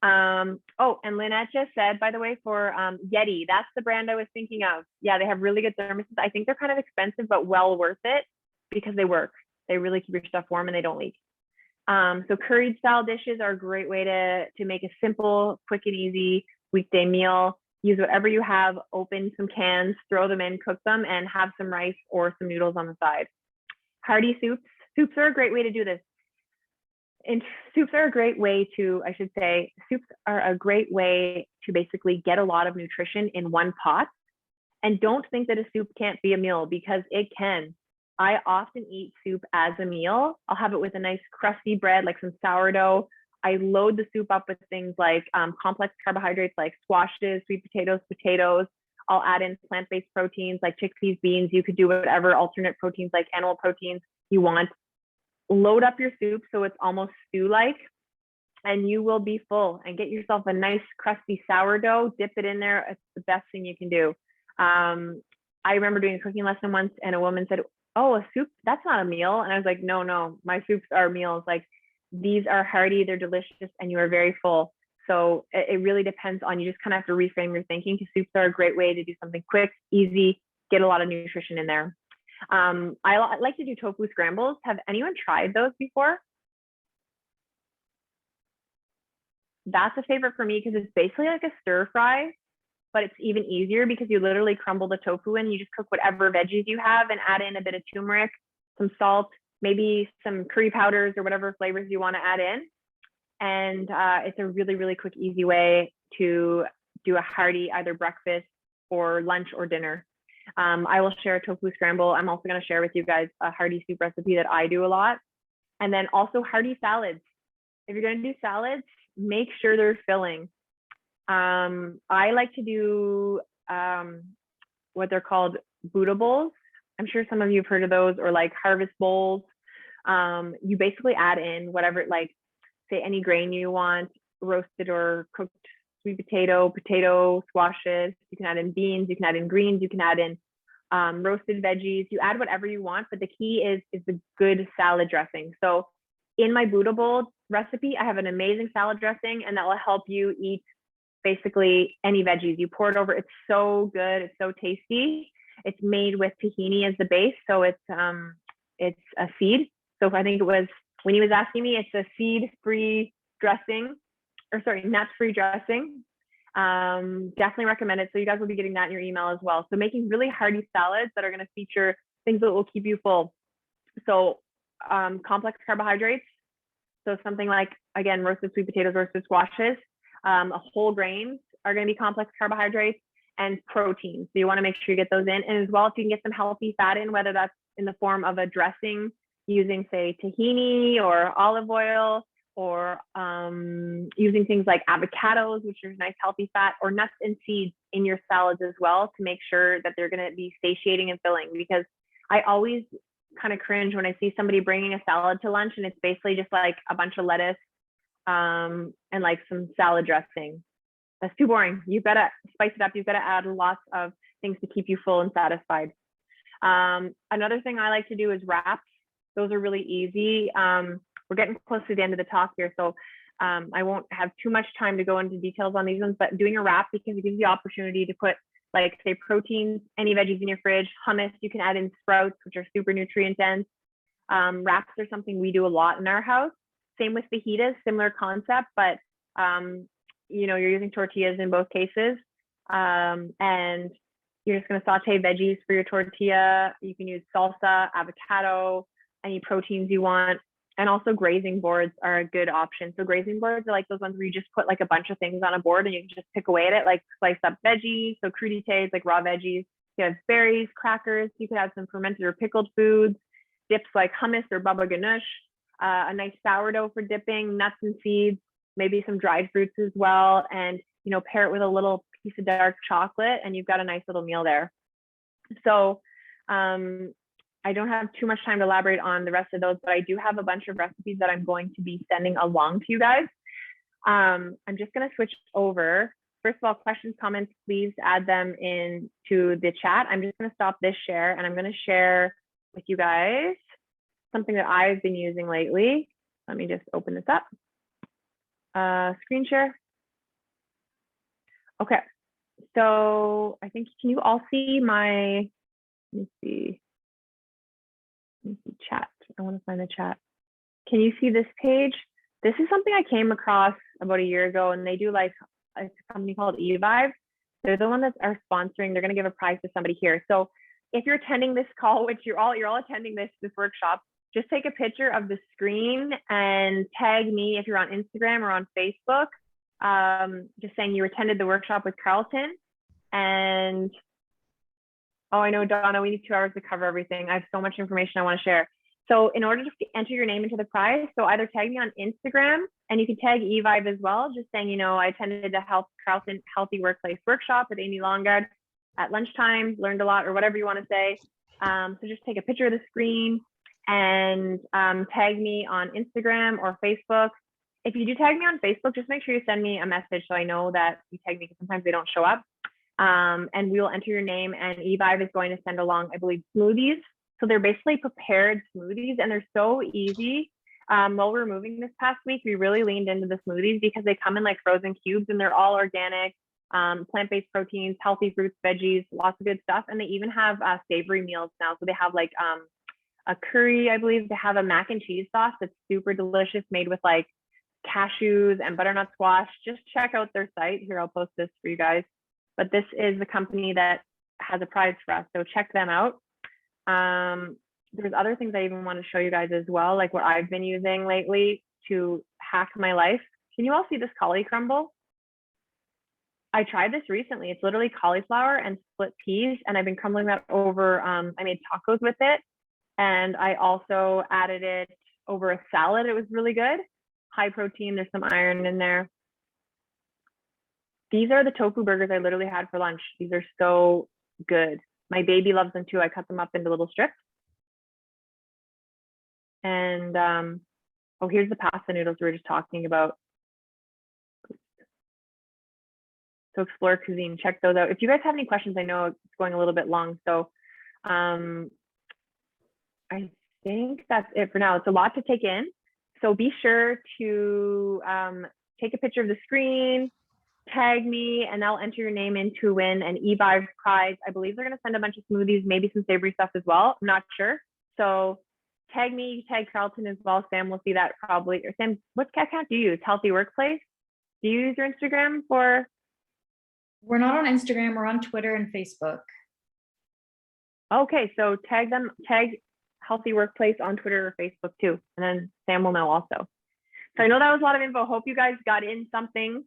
Oh, and Lynette just said, by the way, for Yeti, that's the brand I was thinking of. Yeah, they have really good thermoses. I think they're kind of expensive, but well worth it because they work. They really keep your stuff warm and they don't leak. So curried style dishes are a great way to make a simple, quick and easy weekday meal. Use whatever you have, open some cans, throw them in, cook them, and have some rice or some noodles on the side. Hearty soups. Soups are a great way to do this. And soups are a great way to, I should say, soups are a great way to basically get a lot of nutrition in one pot. And don't think that a soup can't be a meal, because it can. I often eat soup as a meal. I'll have it with a nice crusty bread, like some sourdough. I load the soup up with things like complex carbohydrates like squashes, sweet potatoes. I'll add in plant-based proteins like chickpeas, beans. You could do whatever alternate proteins like animal proteins you want. Load up your soup so it's almost stew-like, and you will be full. And get yourself a nice crusty sourdough, dip it in there. It's the best thing you can do. I remember doing a cooking lesson once, and a woman said, "Oh, a soup, that's not a meal." And I was like, no, my soups are meals. Like, these are hearty, they're delicious, and you are very full. So it really depends on, you just kind of have to reframe your thinking, because soups are a great way to do something quick, easy, get a lot of nutrition in there. I like to do tofu scrambles. Have anyone tried those before? That's a favorite for me because it's basically like a stir fry, but it's even easier because you literally crumble the tofu and you just cook whatever veggies you have and add in a bit of turmeric, some salt, maybe some curry powders or whatever flavors you want to add in. And it's a really, really quick, easy way to do a hearty either breakfast or lunch or dinner. I will share a tofu scramble. I'm also going to share with you guys a hearty soup recipe that I do a lot. And then also hearty salads. If you're going to do salads, make sure they're filling. I like to do what they're called Buddha bowls. I'm sure some of you have heard of those, or like harvest bowls. You basically add in whatever, like say any grain you want, roasted or cooked sweet potato, squashes. You can add in beans, you can add in greens, you can add in roasted veggies. You add whatever you want, but the key is the good salad dressing. So in my Buddha bowl recipe, I have an amazing salad dressing, and that will help you eat basically any veggies. You pour it over. It's so good. It's so tasty. It's made with tahini as the base, so it's a seed. So I think it was when he was asking me, it's a seed-free dressing, or sorry, nut-free dressing. Definitely recommend it. So you guys will be getting that in your email as well. So making really hearty salads that are going to feature things that will keep you full. So complex carbohydrates. So something like, again, roasted sweet potatoes, roasted squashes, whole grains are going to be complex carbohydrates, and protein. So you want to make sure you get those in. And as well, if you can get some healthy fat in, whether that's in the form of a dressing using, say, tahini or olive oil, or using things like avocados, which are nice healthy fat, or nuts and seeds in your salads as well, to make sure that they're going to be satiating and filling. Because I always kind of cringe when I see somebody bringing a salad to lunch and it's basically just like a bunch of lettuce and like some salad dressing. That's too boring. You've got to spice it up. You've got to add lots of things to keep you full and satisfied. Another thing I like to do is wraps. Those are really easy. We're getting close to the end of the talk here, so I won't have too much time to go into details on these ones, but doing a wrap, because it gives you the opportunity to put, like, say, proteins, any veggies in your fridge, hummus. You can add in sprouts, which are super nutrient dense. Wraps are something we do a lot in our house. Same with fajitas, similar concept, but you know, you're using tortillas in both cases, and you're just going to saute veggies for your tortilla. You can use salsa, avocado, any proteins you want. And also grazing boards are a good option. So grazing boards are like those ones where you just put like a bunch of things on a board and you can just pick away at it, like slice up veggies, so crudités, like raw veggies. You have berries, crackers. You could have some fermented or pickled foods, dips like hummus or baba ganoush, a nice sourdough for dipping, nuts and seeds, maybe some dried fruits as well, and, you know, pair it with a little piece of dark chocolate, and you've got a nice little meal there. So I don't have too much time to elaborate on the rest of those, but I do have a bunch of recipes that I'm going to be sending along to you guys. I'm just going to switch over. First of all, questions, comments, please add them into the chat. I'm just going to stop this share, and I'm going to share with you guys something that I've been using lately. Let me just open this up. Screen share. Okay, so I think, can you all see my, let me see chat. I want to find the chat. Can you see this page? This is something I came across about a year ago, and they do, like, it's a company called eVive. They're the one that are sponsoring. They're going to give a prize to somebody here. So if you're attending this call, which you're all attending this workshop, just take a picture of the screen and tag me if you're on Instagram or on Facebook, just saying you attended the workshop with Carlton. And oh, I know, Donna, we need 2 hours to cover everything. I have so much information I want to share. So in order to enter your name into the prize, so either tag me on Instagram, and you can tag eVive as well, just saying, you know, I attended the Carlton Healthy Workplace Workshop with Amy Longard at lunchtime, learned a lot, or whatever you want to say. So just take a picture of the screen and tag me on Instagram or Facebook. If you do tag me on Facebook, just make sure you send me a message so I know that you tagged me, because sometimes they don't show up. And we will enter your name, and eVive is going to send along, I believe, smoothies. So they're basically prepared smoothies, and they're so easy. While we're moving this past week, we really leaned into the smoothies because they come in like frozen cubes, and they're all organic, plant-based proteins, healthy fruits, veggies, lots of good stuff. And they even have savory meals now. So they have like a curry, I believe. They have a mac and cheese sauce that's super delicious, made with like cashews and butternut squash. Just check out their site. Here, I'll post this for you guys. But this is the company that has a prize for us, so check them out. There's other things I even want to show you guys as well, like what I've been using lately to hack my life. Can you all see this cauli crumble? I tried this recently. It's literally cauliflower and split peas, and I've been crumbling that over. I made tacos with it, and I also added it over a salad. It was really good. High protein. There's some iron in there. These are the tofu burgers I literally had for lunch. These are so good. My baby loves them too. I cut them up into little strips. And oh, here's the pasta noodles we were just talking about. So Explore Cuisine, check those out. If you guys have any questions, I know it's going a little bit long. So I think that's it for now. It's a lot to take in. So be sure to take a picture of the screen, tag me, and I'll enter your name in to win an eVive prize. I believe they're going to send a bunch of smoothies, maybe some savory stuff as well. I'm not sure. So tag me, tag Carlton as well. Sam will see that probably. Or Sam, what account do you use? Healthy Workplace? Do you use your Instagram for? We're not on Instagram, we're on Twitter and Facebook. Okay, so tag them, tag Healthy Workplace on Twitter or Facebook too. And then Sam will know also. So I know that was a lot of info. Hope you guys got in something